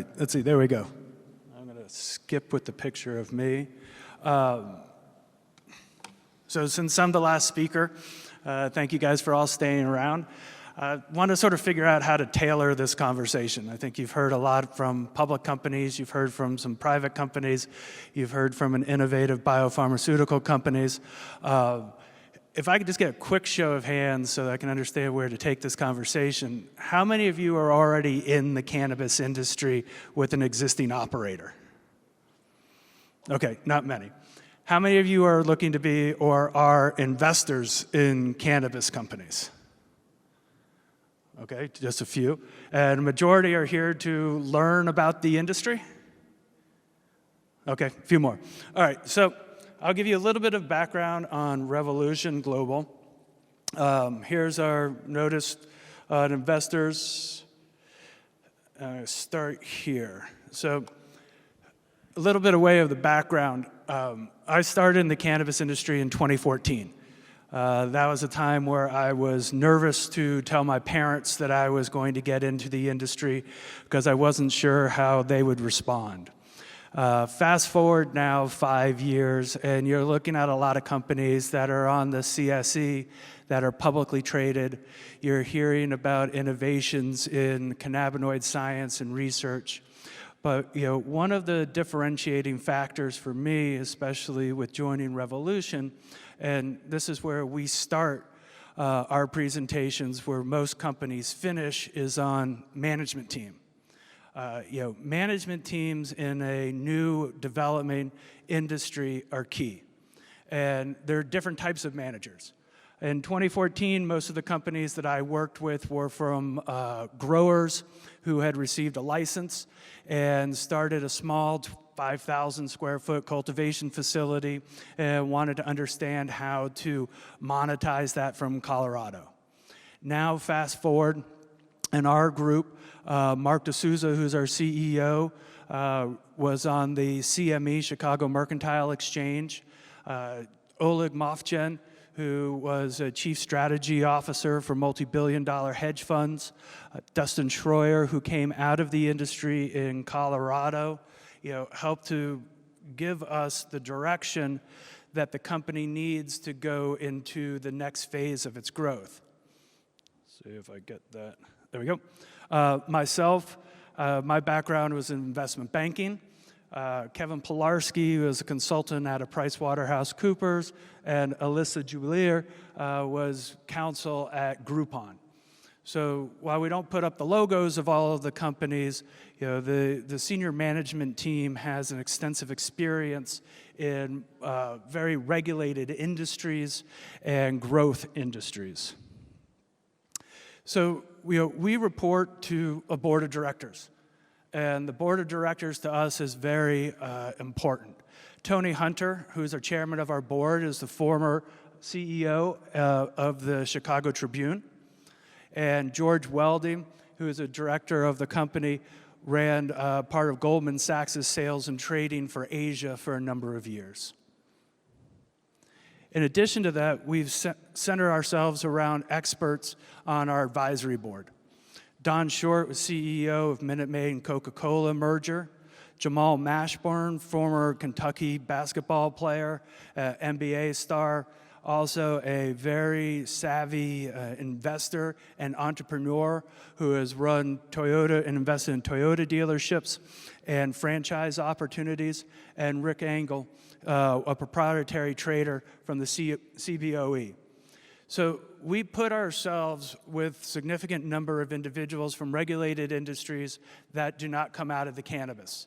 right, let's see, there we go. I'm going to skip with the picture of me. So since I'm the last speaker, thank you guys for all staying around. I want to sort of figure out how to tailor this conversation. I think you've heard a lot from public companies, you've heard from some private companies, you've heard from an innovative biopharmaceutical companies. If I could just get a quick show of hands so that I can understand where to take this conversation, how many of you are already in the cannabis industry with an existing operator? Okay, not many. How many of you are looking to be or are investors in cannabis companies? Okay, just a few. And a majority are here to learn about the industry? Okay, a few more. All right, so I'll give you a little bit of background on Revolution Global. Here's our notice on investors. Start here. So a little bit of way of the background. I started in the cannabis industry in 2014. That was a time where I was nervous to tell my parents that I was going to get into the industry because I wasn't sure how they would respond. Fast forward now 5 years, and you're looking at a lot of companies that are on the CSE that are publicly traded. You're hearing about innovations in cannabinoid science and research. But one of the differentiating factors for me, especially with joining Revolution, and this is where we start our presentations, where most companies finish, is on management team. Management teams in a new development industry are key. And there are different types of managers. In 2014, most of the companies that I worked with were from growers who had received a license and started a small 5,000 square foot cultivation facility and wanted to understand how to monetize that from Colorado. Now, fast forward, in our group, Mark D'Souza, who's our CEO, was on the CME, Chicago Mercantile Exchange. Oleg Movchan, who was a chief strategy officer for multi-billion-dollar hedge funds. Dustin Schroyer, who came out of the industry in Colorado, helped to give us the direction that the company needs to go into the next phase of its growth. See if I get that. There we go. Myself, my background was in investment banking. Kevin Pilarski was a consultant at a PricewaterhouseCoopers, and Alyssa Julier was counsel at Groupon. So while we don't put up the logos of all of the companies, the senior management team has an extensive experience in very regulated industries and growth industries. So we report to a board of directors. And the board of directors to us is very important. Tony Hunter, who's our chairman of our board, is the former CEO of the Chicago Tribune. And George Welding, who is a director of the company, ran part of Goldman Sachs' sales and trading for Asia for a number of years. In addition to that, we've centered ourselves around experts on our advisory board. Don Short was CEO of Minute Maid and Coca-Cola merger. Jamal Mashburn, former Kentucky basketball player, NBA star, also a very savvy investor and entrepreneur who has run Toyota and invested in Toyota dealerships and franchise opportunities. And Rick Engel, a proprietary trader from the CBOE. So we put ourselves with significant number of individuals from regulated industries that do not come out of the cannabis.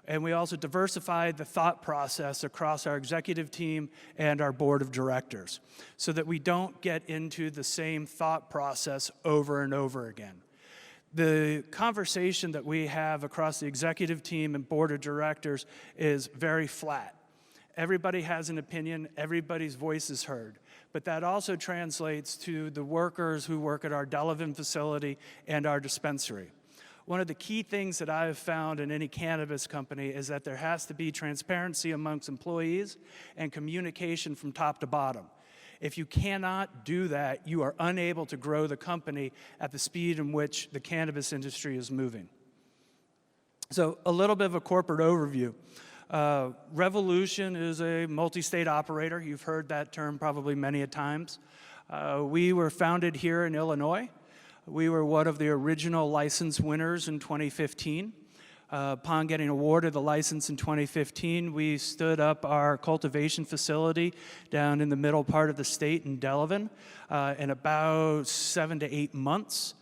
And we also diversified the thought process across our executive team and our board of directors so that we don't get into the same thought process over and over again. The conversation that we have across the executive team and board of directors is very flat. Everybody has an opinion, everybody's voice is heard. But that also translates to the workers who work at our Delavan facility and our dispensary. One of the key things that I have found in any cannabis company is that there has to be transparency amongst employees and communication from top to bottom. If you cannot do that, you are unable to grow the company at the speed in which the cannabis industry is moving. So a little bit of a corporate overview. Revolution is a multi-state operator. You've heard that term probably many a times. We were founded here in Illinois. We were one of the original license winners in 2015. Upon getting awarded the license in 2015, we stood up our cultivation facility down in the middle part of the state in Delavan in about 7 to 8 months,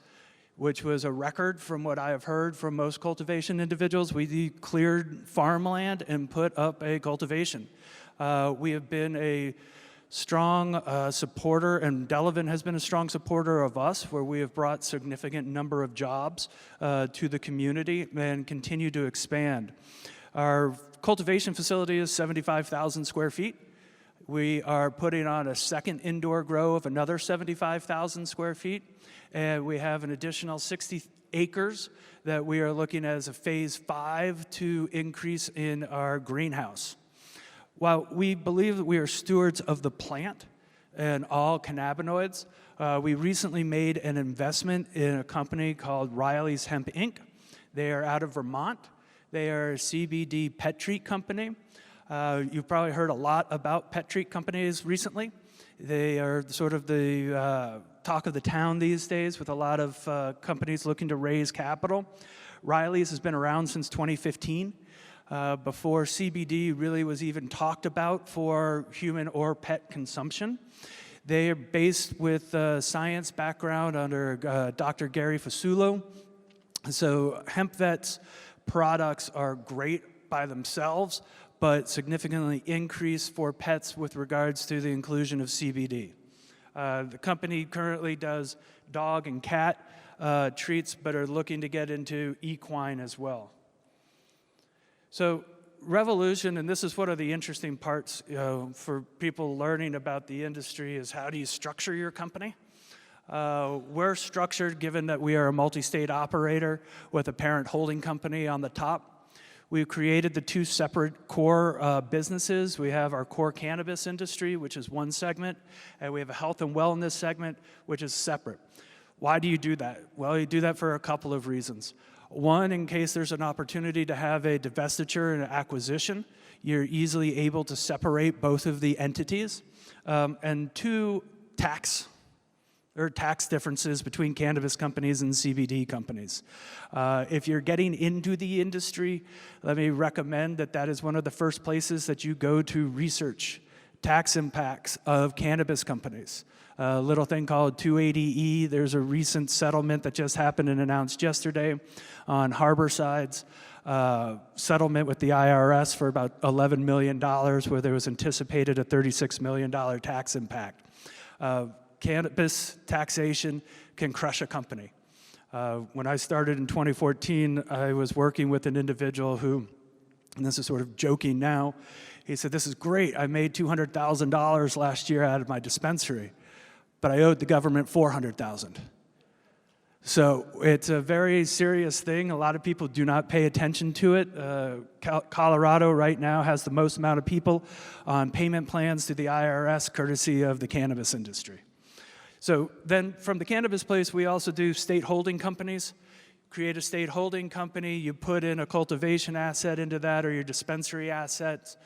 which was a record from what I have heard from most cultivation individuals. We cleared farmland and put up a cultivation. We have been a strong supporter, and Delavan has been a strong supporter of us, where we have brought significant number of jobs to the community and continue to expand. Our cultivation facility is 75,000 square feet. We are putting on a second indoor grow of another 75,000 square feet, and we have an additional 60 acres that we are looking at as a phase 5 to increase in our greenhouse. While we believe that we are stewards of the plant and all cannabinoids, we recently made an investment in a company called Riley's Hemp Inc. They are out of Vermont. They are a CBD pet treat company. You've probably heard a lot about pet treat companies recently. They are sort of the talk of the town these days, with a lot of companies looking to raise capital. Riley's has been around since 2015. Before CBD really was even talked about for human or pet consumption. They are based with a science background under Dr. Gary Fasulo. So HempVet's products are great by themselves, but significantly increase for pets with regards to the inclusion of CBD. The company currently does dog and cat treats, but are looking to get into equine as well. So Revolution, and this is one of the interesting parts for people learning about the industry, is how do you structure your company? We're structured, given that we are a multi-state operator with a parent holding company on the top. We've created the 2 separate core businesses. We have our core cannabis industry, which is one segment, and we have a health and wellness segment, which is separate. Why do you do that? Well, you do that for a couple of reasons. One, in case there's an opportunity to have a divestiture and an acquisition, you're easily able to separate both of the entities. And 2, tax differences between cannabis companies and CBD companies. If you're getting into the industry, let me recommend that is one of the first places that you go to research tax impacts of cannabis companies. A little thing called 280E. There's a recent settlement that just happened and announced yesterday on Harborside's settlement with the IRS for about $11 million, where there was anticipated a $36 million tax impact. Cannabis taxation can crush a company. When I started in 2014, I was working with an individual who, and this is sort of joking now, he said, "This is great. I made $200,000 last year out of my dispensary, but I owed the government $400,000. So it's a very serious thing. A lot of people do not pay attention to it. Colorado right now has the most amount of people on payment plans to the IRS, courtesy of the cannabis industry. So then from the cannabis place, we also do state holding companies. Create a state holding company, you put in a cultivation asset into that, or your dispensary assets.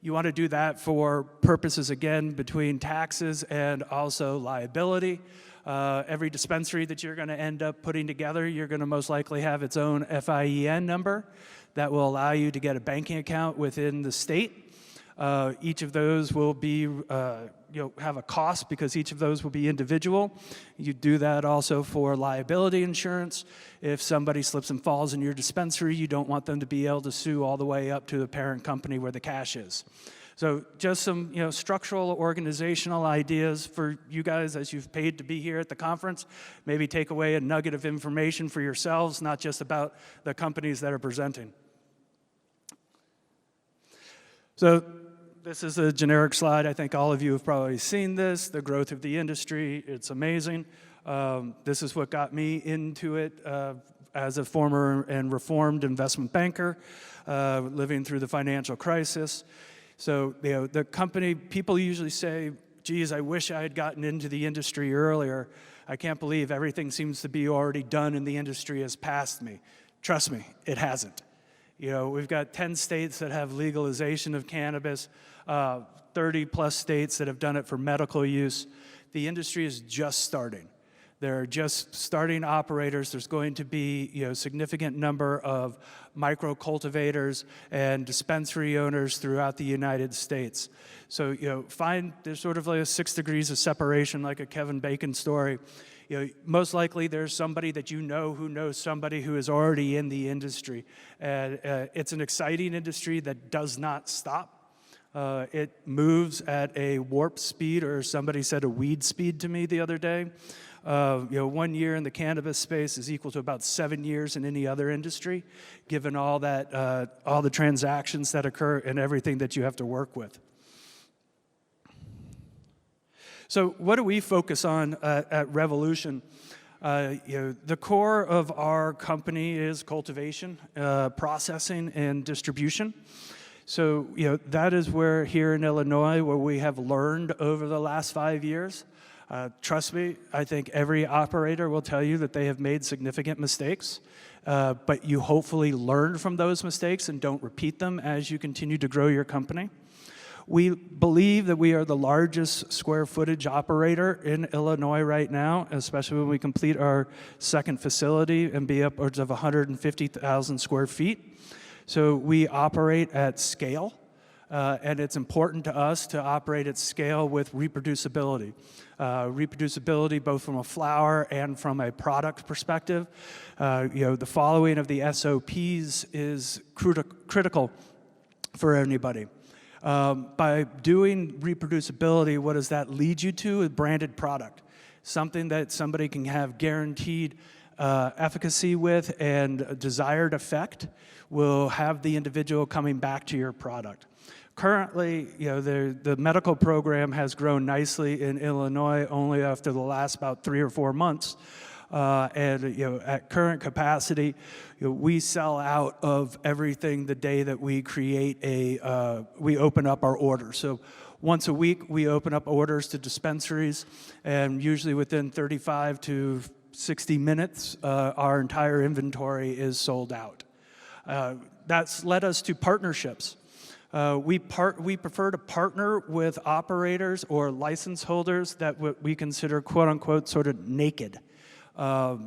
You want to do that for purposes, again, between taxes and also liability. Every dispensary that you're going to end up putting together, you're going to most likely have its own FIEN number that will allow you to get a banking account within the state. Each of those will be, have a cost, because each of those will be individual. You do that also for liability insurance. If somebody slips and falls in your dispensary, you don't want them to be able to sue all the way up to the parent company where the cash is. So just some structural organizational ideas for you guys as you've paid to be here at the conference. Maybe take away a nugget of information for yourselves, not just about the companies that are presenting. So this is a generic slide. I think all of you have probably seen this, the growth of the industry. It's amazing. This is what got me into it as a former and reformed investment banker, living through the financial crisis. So the company, people usually say, geez, I wish I had gotten into the industry earlier. I can't believe everything seems to be already done in the industry has passed me. Trust me, it hasn't. We've got 10 states that have legalization of cannabis, 30 plus states that have done it for medical use. The industry is just starting. They're just starting operators. There's going to be a significant number of micro cultivators and dispensary owners throughout the United States. So there's sort of like 6 degrees of separation, like a Kevin Bacon story. Most likely there's somebody that who knows somebody who is already in the industry. And it's an exciting industry that does not stop. It moves at a warp speed, or somebody said a weed speed to me the other day. 1 year in the cannabis space is equal to about 7 years in any other industry, given all the transactions that occur and everything that you have to work with. So what do we focus on at Revolution? The core of our company is cultivation, processing, and distribution. So that is where here in Illinois, where we have learned over the last 5 years. Trust me, I think every operator will tell you that they have made significant mistakes, but you hopefully learn from those mistakes and don't repeat them as you continue to grow your company. We believe that we are the largest square footage operator in Illinois right now, especially when we complete our second facility and be upwards of 150,000 square feet. So we operate at scale. And it's important to us to operate at scale with reproducibility. Reproducibility both from a flower and from a product perspective. The following of the SOPs is critical for anybody. By doing reproducibility, what does that lead you to? A branded product. Something that somebody can have guaranteed efficacy with and desired effect will have the individual coming back to your product. Currently, the medical program has grown nicely in Illinois only after the last about 3 or 4 months. At current capacity, we sell out of everything the day that we we open up our orders. So once a week, we open up orders to dispensaries, and usually within 35 to 60 minutes, our entire inventory is sold out. That's led us to partnerships. We prefer to partner with operators or license holders that we consider quote-unquote sort of naked.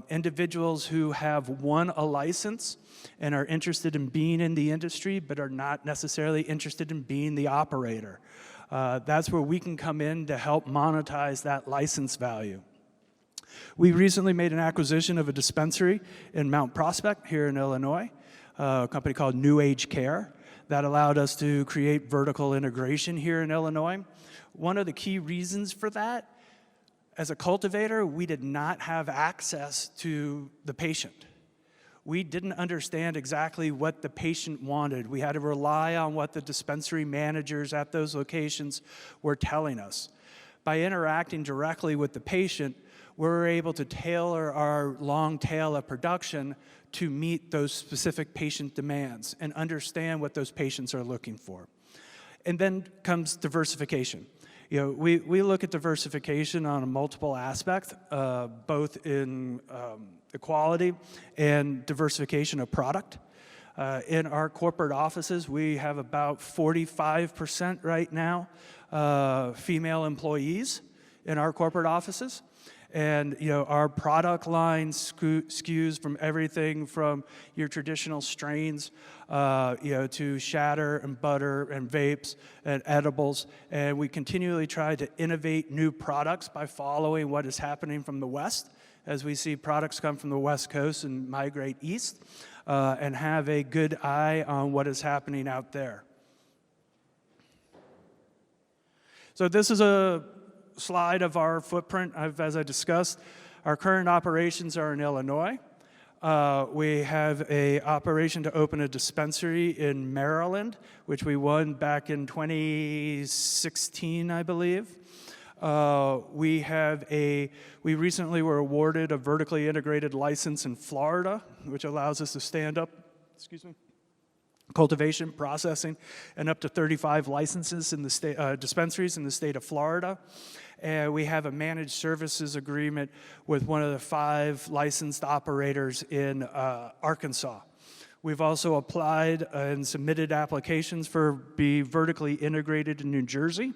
Individuals who have won a license and are interested in being in the industry but are not necessarily interested in being the operator. That's where we can come in to help monetize that license value. We recently made an acquisition of a dispensary in Mount Prospect here in Illinois, a company called New Age Care. That allowed us to create vertical integration here in Illinois. One of the key reasons for that, as a cultivator, we did not have access to the patient. We didn't understand exactly what the patient wanted. We had to rely on what the dispensary managers at those locations were telling us. By interacting directly with the patient, we're able to tailor our long tail of production to meet those specific patient demands and understand what those patients are looking for. And then comes diversification. We look at diversification on a multiple aspect, both in equality and diversification of product. In our corporate offices, we have about 45% right now female employees in our corporate offices. And our product line skews from everything from your traditional strains, to shatter and butter and vapes and edibles. And we continually try to innovate new products by following what is happening from the West, as we see products come from the West Coast and migrate east, and have a good eye on what is happening out there. So this is a slide of our footprint. As I discussed, our current operations are in Illinois. We have an operation to open a dispensary in Maryland, which we won back in 2016, I believe. We recently were awarded a vertically integrated license in Florida, which allows us to stand up, cultivation, processing, and up to 35 licenses in the state, dispensaries in the state of Florida. And we have a managed services agreement with one of the 5 licensed operators in Arkansas. We've also applied and submitted applications for be vertically integrated in New Jersey,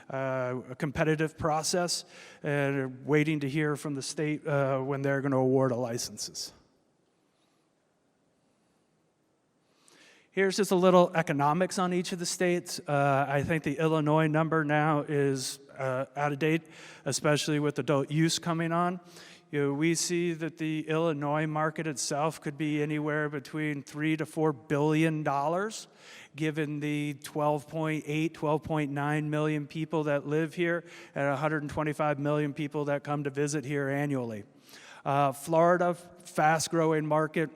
a competitive process, and waiting to hear from the state when they're going to award our licenses. Here's just a little economics on each of the states. I think the Illinois number now is out of date, especially with adult use coming on. We see that the Illinois market itself could be anywhere between $3 to $4 billion, given the 12.8, 12.9 million people that live here and 125 million people that come to visit here annually. Florida, fast-growing market.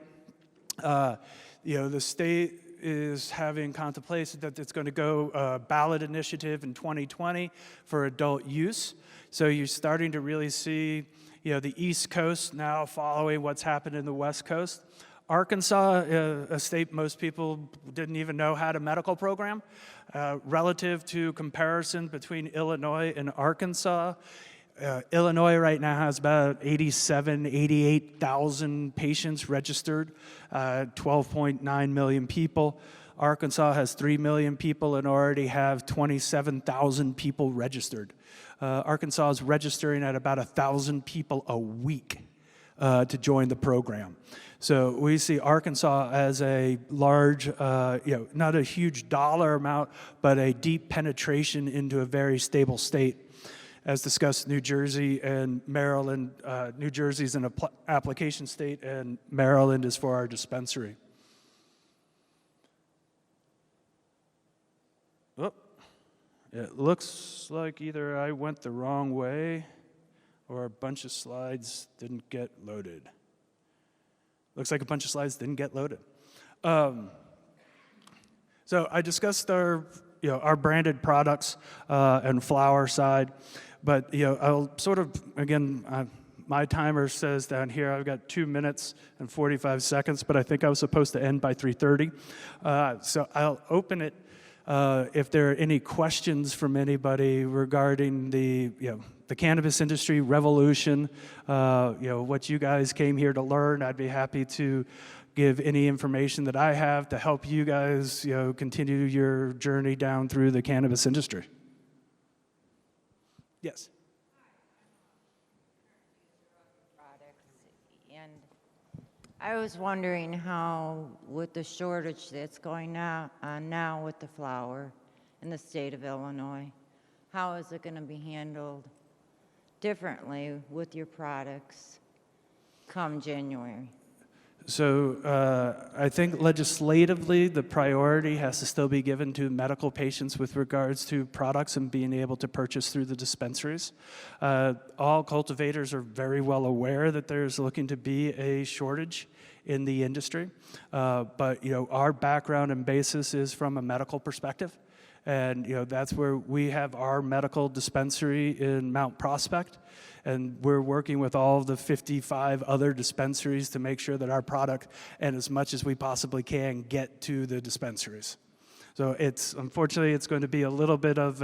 The state is having contemplation that it's going to go ballot initiative in 2020 for adult use. So you're starting to really see, the East Coast now following what's happened in the West Coast. Arkansas, a state most people didn't even know had a medical program. Relative to comparison between Illinois and Arkansas, Illinois right now has about 88,000 patients registered, 12.9 million people. Arkansas has 3 million people and already have 27,000 people registered. Arkansas is registering at about 1,000 people a week to join the program. So we see Arkansas as a large, not a huge dollar amount, but a deep penetration into a very stable state. As discussed, New Jersey and Maryland, New Jersey is an application state, and Maryland is for our dispensary. Oh, it looks like either I went the wrong way or a bunch of slides didn't get loaded. Looks like a bunch of slides didn't get loaded. So I discussed our branded products and flower side. But, I'll sort of, again, my timer says down here I've got 2 minutes and 45 seconds, but I think I was supposed to end by 3:30. So I'll open it if there are any questions from anybody regarding the cannabis industry revolution, what you guys came here to learn. I'd be happy to give any information that I have to help you guys, continue your journey down through the cannabis industry. Yes. And I was wondering how, with the shortage that's going on now with the flower in the state of Illinois, how is it going to be handled differently with your products come January? So I think legislatively, the priority has to still be given to medical patients with regards to products and being able to purchase through the dispensaries. All cultivators are very well aware that there's looking to be a shortage in the industry. But our background and basis is from a medical perspective. And that's where we have our medical dispensary in Mount Prospect. And we're working with all of the 55 other dispensaries to make sure that our product, and as much as we possibly can, get to the dispensaries. So unfortunately, it's going to be a little bit of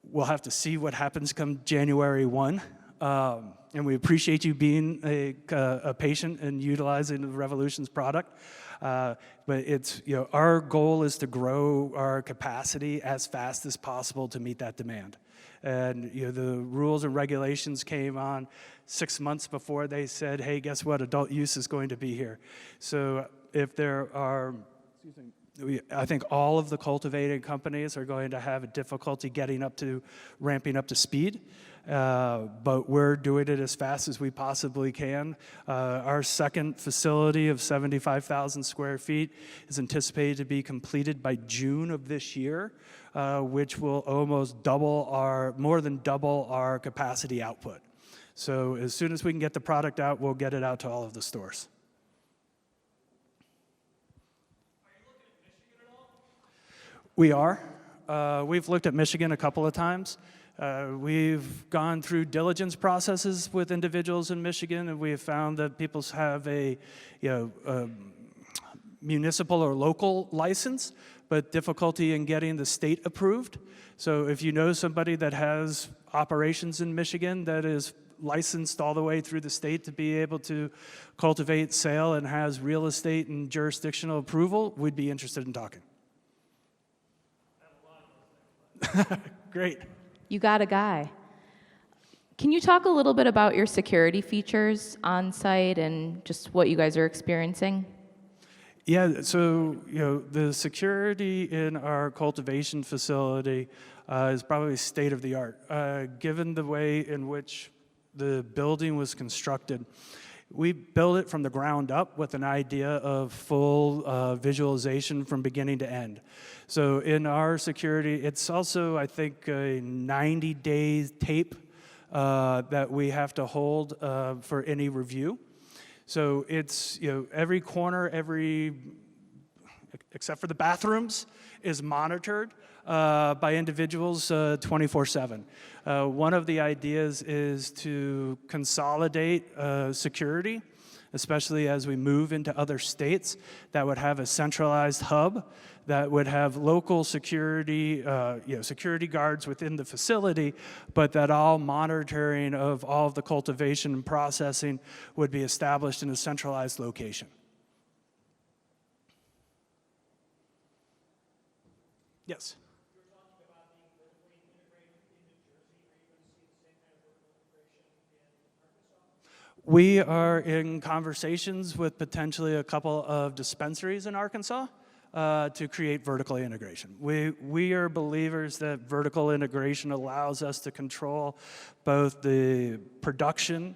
we'll have to see what happens come January 1. And we appreciate you being a patient and utilizing the Revolution's product. But it's, our goal is to grow our capacity as fast as possible to meet that demand. And the rules and regulations came on 6 months before they said, hey, guess what? Adult use is going to be here. So if there are, I think all of the cultivating companies are going to have a difficulty ramping up to speed. But we're doing it as fast as we possibly can. Our second facility of 75,000 square feet is anticipated to be completed by June of this year, which will more than double our capacity output. So as soon as we can get the product out, we'll get it out to all of the stores. Are you looking at Michigan at all? We are. We've looked at Michigan a couple of times. We've gone through diligence processes with individuals in Michigan, and we have found that people have a municipal or local license, but difficulty in getting the state approved. So if you know somebody that has operations in Michigan that is licensed all the way through the state to be able to cultivate, sale, and has real estate and jurisdictional approval, we'd be interested in talking. Great. You got a guy. Can you talk a little bit about your security features on site and just what you guys are experiencing? Yeah, so the security in our cultivation facility is probably state of the art. Given the way in which the building was constructed, we built it from the ground up with an idea of full visualization from beginning to end. So in our security, it's also, I think, a 90-day tape that we have to hold for any review. So it's, every corner, except for the bathrooms, is monitored by individuals 24/7. One of the ideas is to consolidate security, especially as we move into other states, that would have a centralized hub that would have local security, security guards within the facility, but that all monitoring of all of the cultivation and processing would be established in a centralized location. Yes. We are in conversations with potentially a couple of dispensaries in Arkansas to create vertical integration. We are believers that vertical integration allows us to control both the production,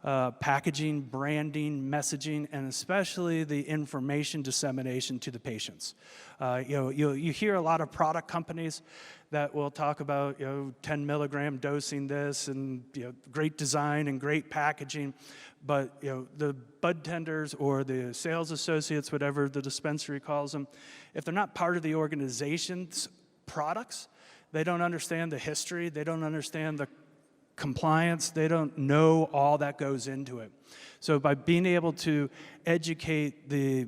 packaging, branding, messaging, and especially the information dissemination to the patients. You hear a lot of product companies that will talk about 10 milligram dosing this and great design and great packaging, but the bud tenders or the sales associates, whatever the dispensary calls them, if they're not part of the organization's products, they don't understand the history, they don't understand the compliance, they don't know all that goes into it. So by being able to educate the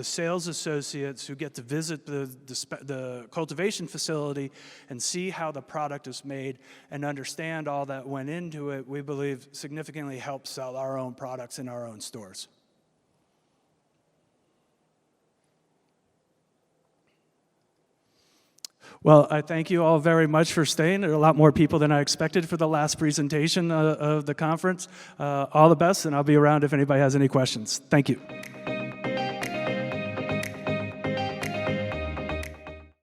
sales associates who get to visit the cultivation facility and see how the product is made and understand all that went into it, we believe significantly helps sell our own products in our own stores. Well, I thank you all very much for staying. There are a lot more people than I expected for the last presentation of the conference. All the best, and I'll be around if anybody has any questions. Thank you.